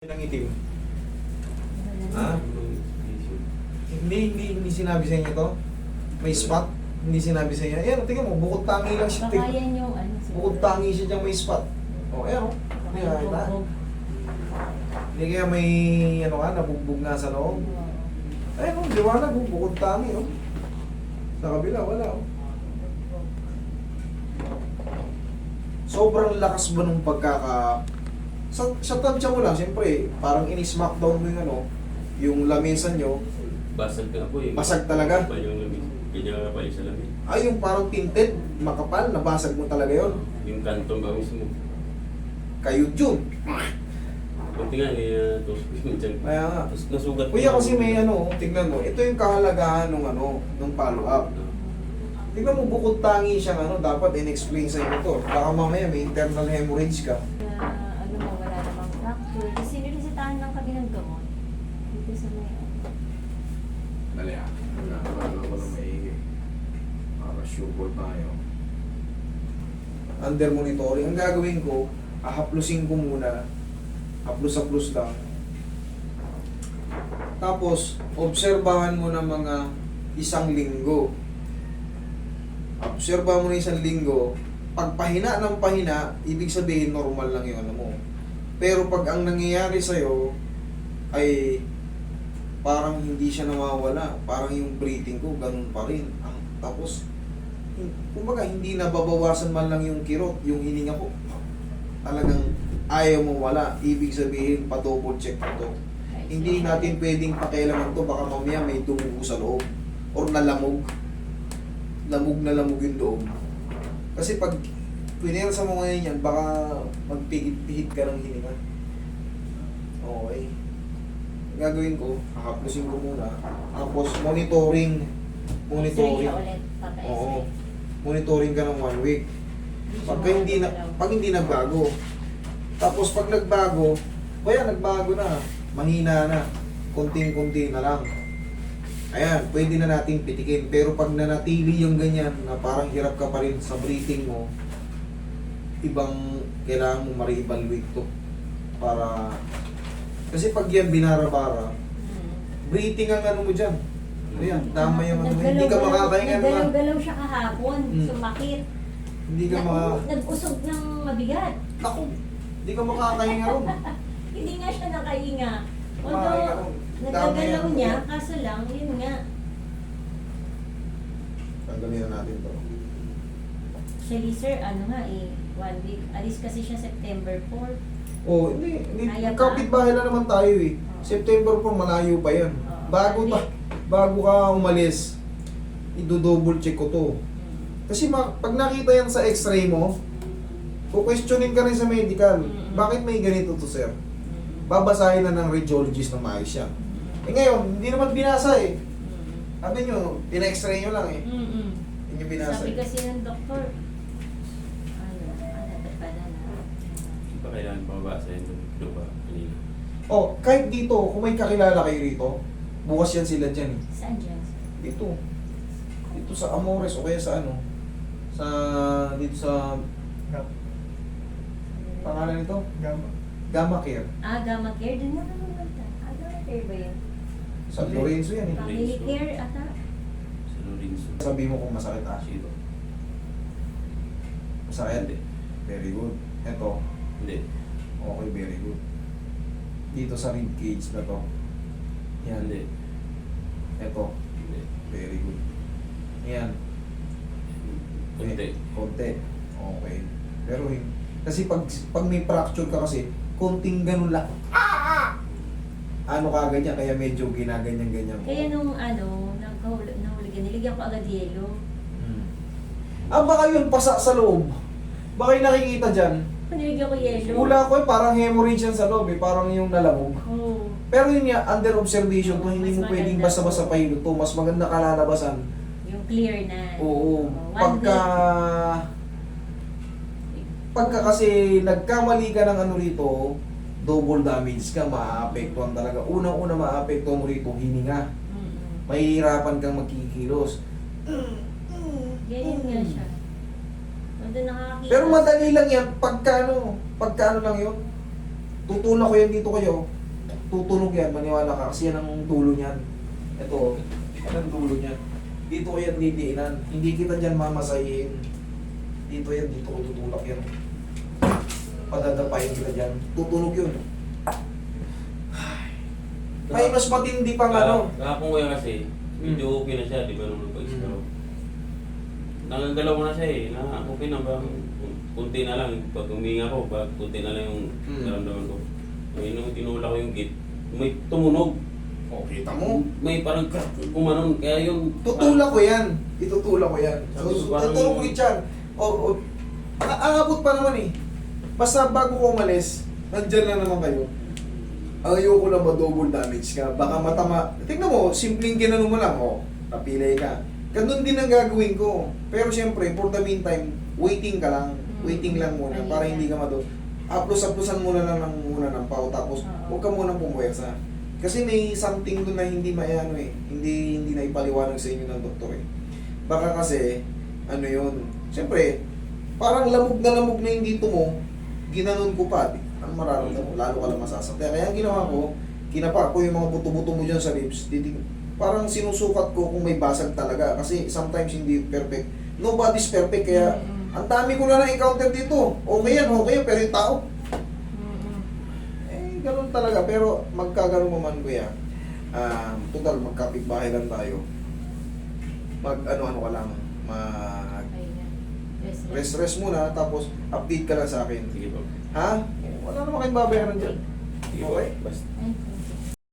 Ng itim. Ha? Hindi sinabi sa inyo to? May spot? Hindi sinabi sa inyo. Ayan, tingnan mo, bukod tangi lang siya. Baka yan yung ano. Bukod tangi siya diyang may spot. O, ayan o. Baka Ayan, yung kita. bugbog. Hindi kaya may, ano ka, nabugbog nga sa loob. Ayan o, liwanag o, bukod tangi o. Sa kabila, wala o. Sobrang lakas ba nung pagkaka... Sa tansya mo lang, siyempre, parang ini-smackdown mo yung ano, yung lamesa nyo. Basag ka po eh. Basag talaga? Pa yung lamin. Ganyan nga pa yung sa lamin. Ay, yung parang tinted, makapal, nabasag mo talaga yon. Yung kantong ba mismo. Kayo yun. Kunti nga eh, tos ko yung dyan. Kaya nga. Tapos nasugat ko. Kuya kasi may ano, tingnan mo, ito yung kahalagahan ng ano, ng follow-up. Tingnan mo, bukod tangi siyang ano, dapat in-explain sa inyo to. Baka mamaya may internal hemorrhage ka. Ano mo, wala namang fracture. Kasi niresetahan lang kami ng gamot. Dito sa may Dali ah. Nakakalala ko ng maigi. Para sure ball tayo. Under monitoring. Ang gagawin ko, ahaplusin ko muna. Haplus-haplus lang. Tapos, obserbahan mo ng mga isang linggo. Obserbahan mo na isang linggo. Pag pahina ng pahina, ibig sabihin normal lang yung ano mo. Pero pag ang nangyayari sa'yo ay parang hindi siya nawawala, parang yung breathing ko ganun pa rin. Tapos kumbaga hindi nababawasan man lang yung kirot, yung hininga ko. Talagang ayaw mo wala, ibig sabihin pa-double check mo to. Hindi natin pwedeng pakialaman to, baka mamaya may tumubo sa loob or nalamog. Lamog na lamog yung loob. Kasi pag pinersa mo ngayon yan, baka magpihit-pihit ka ng hininga. Okay. Gagawin ko, hahaplusin ko muna. Tapos monitoring. X-ray siya ulit. Papa Oo. X-ray. Monitoring ka ng 1 week. Pag hindi nagbago. Tapos pag nagbago, kaya nagbago na, mahina na, konting-konti na lang. Ayan, pwede na nating pitikin. Pero pag nanatili yung ganyan, na parang hirap ka pa rin sa breathing mo, kailangan mo ma-re-evaluate to. Para, kasi pag yan binara-bara, breathing ang ano mo dyan. Ayan, tama yung ano mo. Hindi ka makakahinga na. Naggalaw-galaw siya kahapon. Hmm. Sumakit. Hindi ka maka... Nag-usog ng mabigat. Naku, hindi ka makakahinga ron. Hindi nga siya nakahinga. Makakahinga ron. Although, Dami nagagalaw yan. niya, kaso lang, yun nga. Tanggalin na natin to. Actually, sir, ano nga eh, 1 week. Alis kasi siya September 4. Oh, hindi. Kaya pa? Kapit-bahay lang naman tayo eh. Oo. September 4, malayo pa yan. Oo. Bago ka umalis, i-double check ko to. Kasi pag nakita yan sa x-ray mo, questionin ka rin sa medical. Bakit may ganito to, sir? Babasahin na ng radiologist na maayos yan. Eh ngayon, hindi naman binasa eh. Sabi nyo, pina-x-ray nyo lang eh. Hindi nyo binasa Sabi eh. kasi ng doktor, dapat pala na. Hindi pa kailangan pabasa yun doon ba kanina. Oh, kahit dito, kung may kakilala kayo rito, bukas yan sila dyan eh. Saan dyan? Dito. Dito sa Amores o kaya sa ano? Dito sa pangalan nito? Gamma Care. Gamma Care. Doon na naman ta. Gamma Care ba yun? Sa Lorenzo yan eh. Family Care ata. Sa Lorenzo. Sabi mo kung masakit ah. Sino? Masakit? Hindi. Very good. Ito. Hindi. Okay, very good. Dito sa rib cage na to. Yan. Hindi. Ito. Hindi. Very good. Yan. Kunti. Konti. Okay. Pero kasi pag may fracture ka kasi, konting ganun lang. Ano ka ganyan, kaya medyo ginaganyan-ganyan ko. Kaya nung nahuli ka, niligyan ko agad yelo. Baka yun, pasa sa loob. Baka yung nakikita dyan. Niligyan ko yelo. Ula ko parang hemorrhage yan sa loob parang yung nalamog. Oo. Pero yun nga, under observation to, hindi Mas mo pwedeng maganda basta-basta to. pahilot to. Mas maganda kalalabasan. Yung clear na. Oo. One Pagka kasi nagkamali ka ng ano rito, double damage ka, maaapektuhan talaga. Unang-una maaapektuhan mo rito, hininga. Mahihirapan kang magkikilos. Ganyan nga siya. Wala nakakakita. Pero madali lang yan, pagka ano lang yun, tutulak ko yan dito kayo. Tutunog yan, maniwala ka, kasi yan ang dulo niyan. Ito, yan ang dulo niyan. Dito ko yan didiinan. Hindi kita dyan mamasahin. Dito yan, dito ko tutulak yan. Padadapahin kita dyan. Tutunog yun. May mas matindi pang ano. Kahapon ko yan kasi, medyo okay na siya, di ba nung nagpa-explore. Nagagalaw ko na siya eh, na okay na ba? Kunti na lang, pag huminga ko, kunti na lang yung naramdaman ko. Ngayon nung tinula ko yung gate, may tumunog. O, kita mo. May parang crack, kumanon, kaya yung... Tutulak ko yan. Itutulak ko yan. Sabi ko, So, parang- tutulak ko yan. Aabot pa naman eh. Basta bago ko umalis, nandyan na naman kayo. Ayoko na ma-double damage ka. Baka matama. Tingnan mo, simpleng ginano mo lang. O, napilay ka. Ganun din ang gagawin ko. Pero siyempre, for the meantime, waiting ka lang. Waiting lang muna para hindi ka mado. Aplos-aplosan muna lang ng pao. Tapos, huwag ka munang pumuwersa. Kasi may something doon na hindi maayano eh. Hindi na ipaliwanag sa inyo ng doktor eh. Baka kasi, ano yun. Siyempre, parang lamog na yung dito mo, ginanon ko pa. Ang mararamdaman mo, lalo ka lang masasaktan. Kaya ang ginawa ko, kinapa ko yung mga buto-buto mo dyan sa ribs. Parang sinusukat ko kung may basag talaga. Kasi sometimes hindi perfect. Nobody's perfect. Kaya ang dami ko na na-encounter dito. Okay yan, pero yung tao. Ganun talaga. Pero magkaganon mo man kuya. Total, magkapit-bahay lang tayo. Ano-ano ka lang. Rest muna. Tapos update ka lang sa akin. Sige po. Ha? Wala naman kayong babayaran dyan. Sige po. Okay? Basta. Ay,